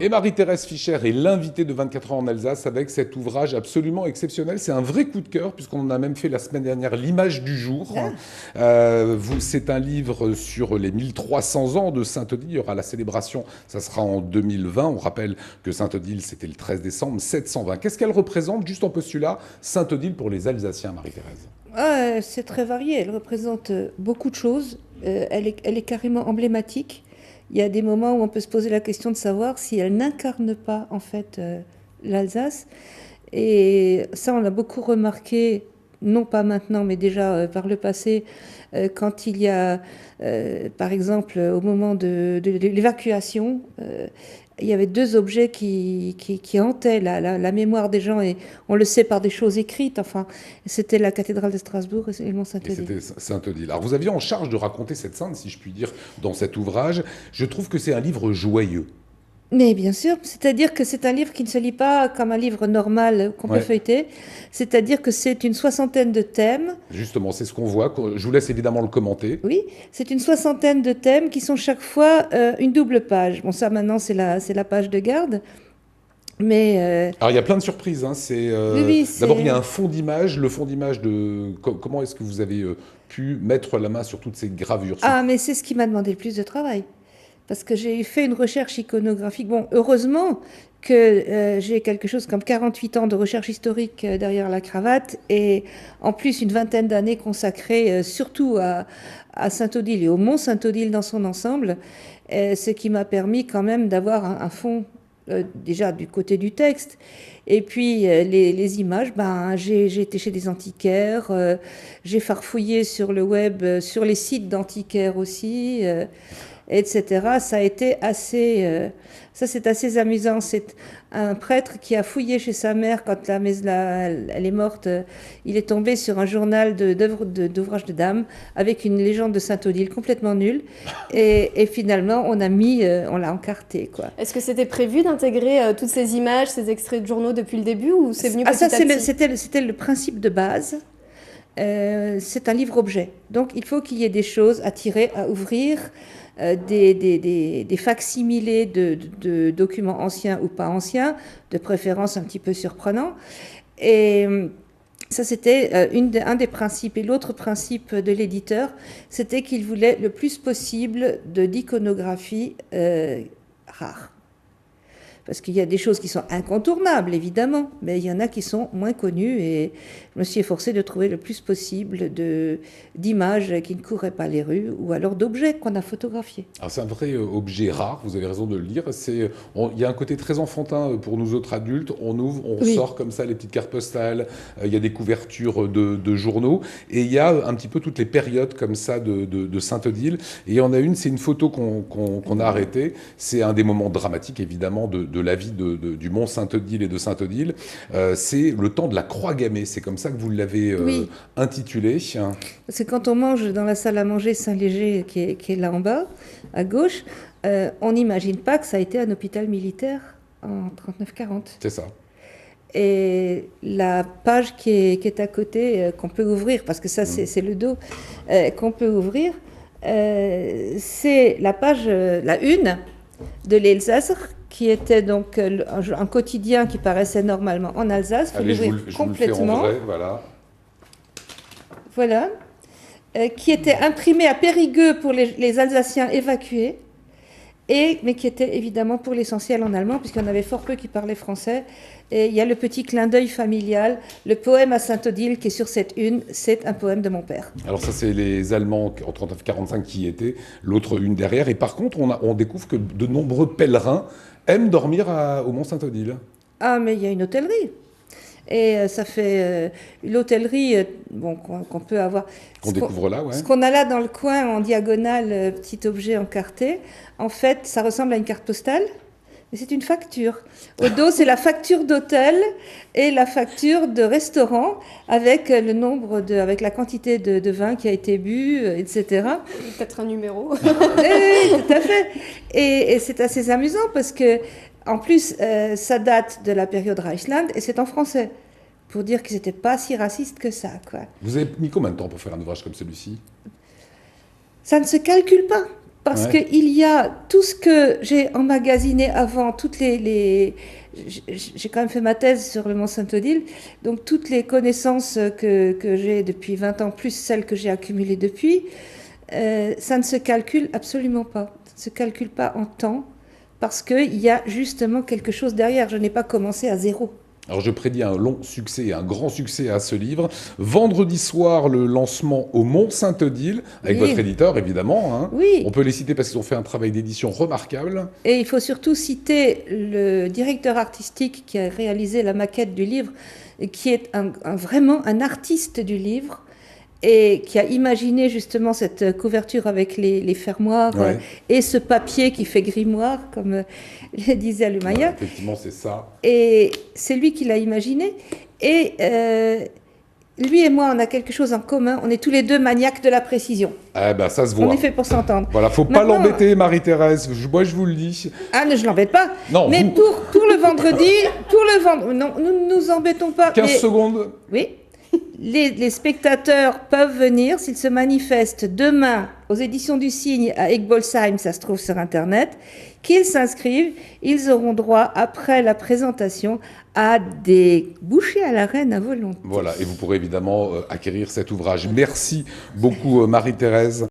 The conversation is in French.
Et Marie-Thérèse Fischer est l'invitée de 24 heures en Alsace avec cet ouvrage absolument exceptionnel. C'est un vrai coup de cœur puisqu'on en a même fait la semaine dernière l'image du jour. C'est un livre sur les 1300 ans de Sainte-Odile. Il y aura la célébration, ça sera en 2020. On rappelle que Sainte-Odile, c'était le 13 décembre 720. Qu'est-ce qu'elle représente, juste en postulat, Sainte-Odile pour les Alsaciens, Marie-Thérèse? C'est très varié, elle représente beaucoup de choses. Elle est carrément emblématique. Il y a des moments où on peut se poser la question de savoir si elle n'incarne pas en fait l'Alsace. Et ça, on l'a beaucoup remarqué, non pas maintenant, mais déjà par le passé, quand il y a, par exemple, au moment de l'évacuation, il y avait deux objets qui hantaient la mémoire des gens, et on le sait par des choses écrites. Enfin, c'était la cathédrale de Strasbourg et le Mont Et Saint-Odile. c'était Sainte-Odile. Alors vous aviez en charge de raconter cette sainte, si je puis dire, dans cet ouvrage. Je trouve que c'est un livre joyeux. Mais bien sûr, c'est-à-dire que c'est un livre qui ne se lit pas comme un livre normal qu'on peut Ouais. feuilleter, c'est-à-dire que c'est une soixantaine de thèmes, Justement, c'est ce qu'on voit. Je vous laisse évidemment le commenter. oui, c'est une soixantaine de thèmes qui sont chaque fois une double page. Bon, ça maintenant c'est la page de garde, mais Alors il y a plein de surprises, hein. oui, oui, D'abord il y a c'est... un fond d'image. Le fond d'image de comment est-ce que vous avez pu mettre la main sur toutes ces gravures? Ah, mais c'est ce qui m'a demandé le plus de travail. Parce que j'ai fait une recherche iconographique. Bon, heureusement que j'ai quelque chose comme 48 ans de recherche historique derrière la cravate et en plus une vingtaine d'années consacrées surtout à Sainte-Odile et au Mont Sainte-Odile dans son ensemble, ce qui m'a permis quand même d'avoir un fond déjà du côté du texte. Et puis les images, ben, j'ai été chez des antiquaires, j'ai farfouillé sur le web, sur les sites d'antiquaires aussi. Etc. Ça a été ça c'est assez amusant. C'est un prêtre qui a fouillé chez sa mère quand elle est morte. Il est tombé sur un journal d'ouvrages de dames avec une légende de Sainte-Odile complètement nulle. Et finalement, on l'a encarté, quoi. Est-ce que c'était prévu d'intégrer toutes ces images, ces extraits de journaux depuis le début ou c'est venu petit Ça, à petit? c'était le principe de base. C'est un livre-objet. Donc, il faut qu'il y ait des choses à tirer, à ouvrir, des facsimilés de documents anciens ou pas anciens, de préférence un petit peu surprenants. Et ça, c'était un des principes. Et l'autre principe de l'éditeur, c'était qu'il voulait le plus possible d'iconographie rare. Parce qu'il y a des choses qui sont incontournables, évidemment, mais il y en a qui sont moins connues. Et je me suis efforcée de trouver le plus possible d'images qui ne couraient pas les rues, ou alors d'objets qu'on a photographiés. Alors c'est un vrai objet rare, vous avez raison de le lire. Il y a un côté très enfantin pour nous autres adultes. On ouvre, on Oui. sort comme ça les petites cartes postales. Il y a des couvertures de journaux. Et il y a un petit peu toutes les périodes comme ça de Sainte-Odile. Et il y en a une, c'est une photo qu'on a arrêtée. C'est un des moments dramatiques, évidemment, de la vie du Mont Sainte-Odile et de Sainte-Odile. C'est le temps de la croix gammée. C'est comme ça que vous l'avez Oui. intitulé. Parce que quand on mange dans la salle à manger Saint-Léger, qui est là en bas, à gauche, on n'imagine pas que ça a été un hôpital militaire en 39-40. C'est ça. Et la page qui est à côté, qu'on peut ouvrir, parce que ça c'est le dos, qu'on peut ouvrir, c'est la page, la une de l'Elsace, qui était donc un quotidien qui paraissait normalement en Alsace. Il faut Allez, je l'ouvrir vous le fais en complètement. vrai, voilà. Voilà. Qui était imprimé à Périgueux pour les Alsaciens évacués, mais qui était évidemment pour l'essentiel en allemand, puisqu'il y en avait fort peu qui parlaient français. Et il y a le petit clin d'œil familial, le poème à Sainte-Odile qui est sur cette une, c'est un poème de mon père. Alors ça, c'est les Allemands en 39-45 qui y étaient, l'autre une derrière. Et par contre, on découvre que de nombreux pèlerins aiment dormir au Mont Sainte-Odile. Ah, mais il y a une hôtellerie. Et ça fait l'hôtellerie bon, qu'on peut avoir. Qu'on découvre là, ouais. Ce qu'on a là dans le coin en diagonale, petit objet encarté, en fait, ça ressemble à une carte postale, mais c'est une facture. Au dos, c'est la facture d'hôtel et la facture de restaurant avec avec la quantité de vin qui a été bu, etc. Peut-être un numéro. Oui, tout à fait. Et c'est assez amusant parce que, en plus, ça date de la période Reichsland et c'est en français. Pour dire qu'ils n'étaient pas si racistes que ça, quoi. Vous avez mis combien de temps pour faire un ouvrage comme celui-ci? Ça ne se calcule pas. Parce Ouais. qu'il y a tout ce que j'ai emmagasiné avant, j'ai quand même fait ma thèse sur le Mont Saint-Odile, donc toutes les connaissances que j'ai depuis 20 ans, plus celles que j'ai accumulées depuis, ça ne se calcule absolument pas. Ça ne se calcule pas en temps, parce qu'il y a justement quelque chose derrière. Je n'ai pas commencé à zéro. Alors je prédis un long succès, un grand succès à ce livre. Vendredi soir, le lancement au Mont Saint-Odile, avec Oui. votre éditeur évidemment. Hein. Oui. On peut les citer parce qu'ils ont fait un travail d'édition remarquable. Et il faut surtout citer le directeur artistique qui a réalisé la maquette du livre, et qui est vraiment un artiste du livre, et qui a imaginé justement cette couverture avec les fermoirs, Ouais. et ce papier qui fait grimoire, comme le disait Voilà, Alumaya. effectivement, c'est ça. Et c'est lui qui l'a imaginé. Et lui et moi, on a quelque chose en commun. On est tous les deux maniaques de la précision. Eh ben, ça se On voit. est fait pour s'entendre. Voilà, faut pas Maintenant- l'embêter, Marie-Thérèse. Moi, je vous le dis. Ah, ne, je l'embête pas. Non, Mais vous. pour le vendredi, non, nous ne nous embêtons pas. 15 Mais- secondes. Oui. Les spectateurs peuvent venir s'ils se manifestent demain aux éditions du Cygne à Egbolsheim, ça se trouve sur Internet, qu'ils s'inscrivent, ils auront droit, après la présentation, à des bouchées à la reine à volonté. Voilà, et vous pourrez évidemment acquérir cet ouvrage. Merci beaucoup, Marie-Thérèse.